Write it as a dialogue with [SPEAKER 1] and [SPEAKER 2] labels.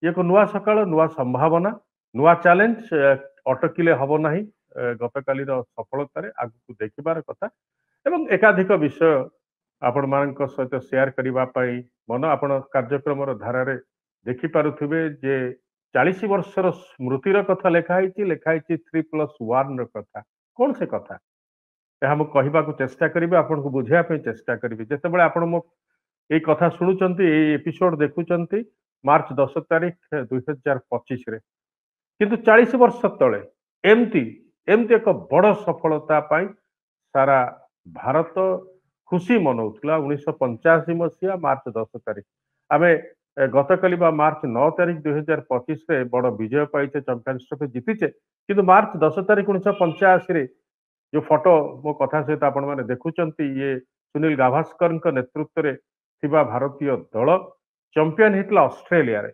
[SPEAKER 1] ये को नुआ सकाळ नुआ संभावना नुआ चैलेंज अटकिले हब नाही गतकाली सफलतार आगु देखिबार कथा एवं एकाधिक विषय आपण मानक सहित शेयर करने मन आपण कार्यक्रम धारा देखि पारुथिबे जे 40 वर्षर स्मृतिर कथा लिखाई 3+1 कथा कौन से कथा यह कहवाक चेष्टा करी आपन को बुझाई चेष्टा करी जिते आपण मो ये कथा शुणुंट एपिसोड देखुंत मार्च 10 तारिख 2025 रे किंतु 40 वर्ष तले एमती एमती एक बड़ सफलता पाई सारा भारत खुशी मनाउला 1985 मसीहा मार्च 10 तारिख आम गतकाली मार्च 9 तारिख 2025 रे बड़ विजय पाइचे चैंपियंस ट्रॉफी जीतीचे किंतु मार्च 10 तारिख 1985 रे जो फोटो मो कथा सहित आपण माने देखुचंती ये सुनील गाभास्कर नेतृत्व रे थिबा भारतीय दल चैंपियन हितला ऑस्ट्रेलिया रे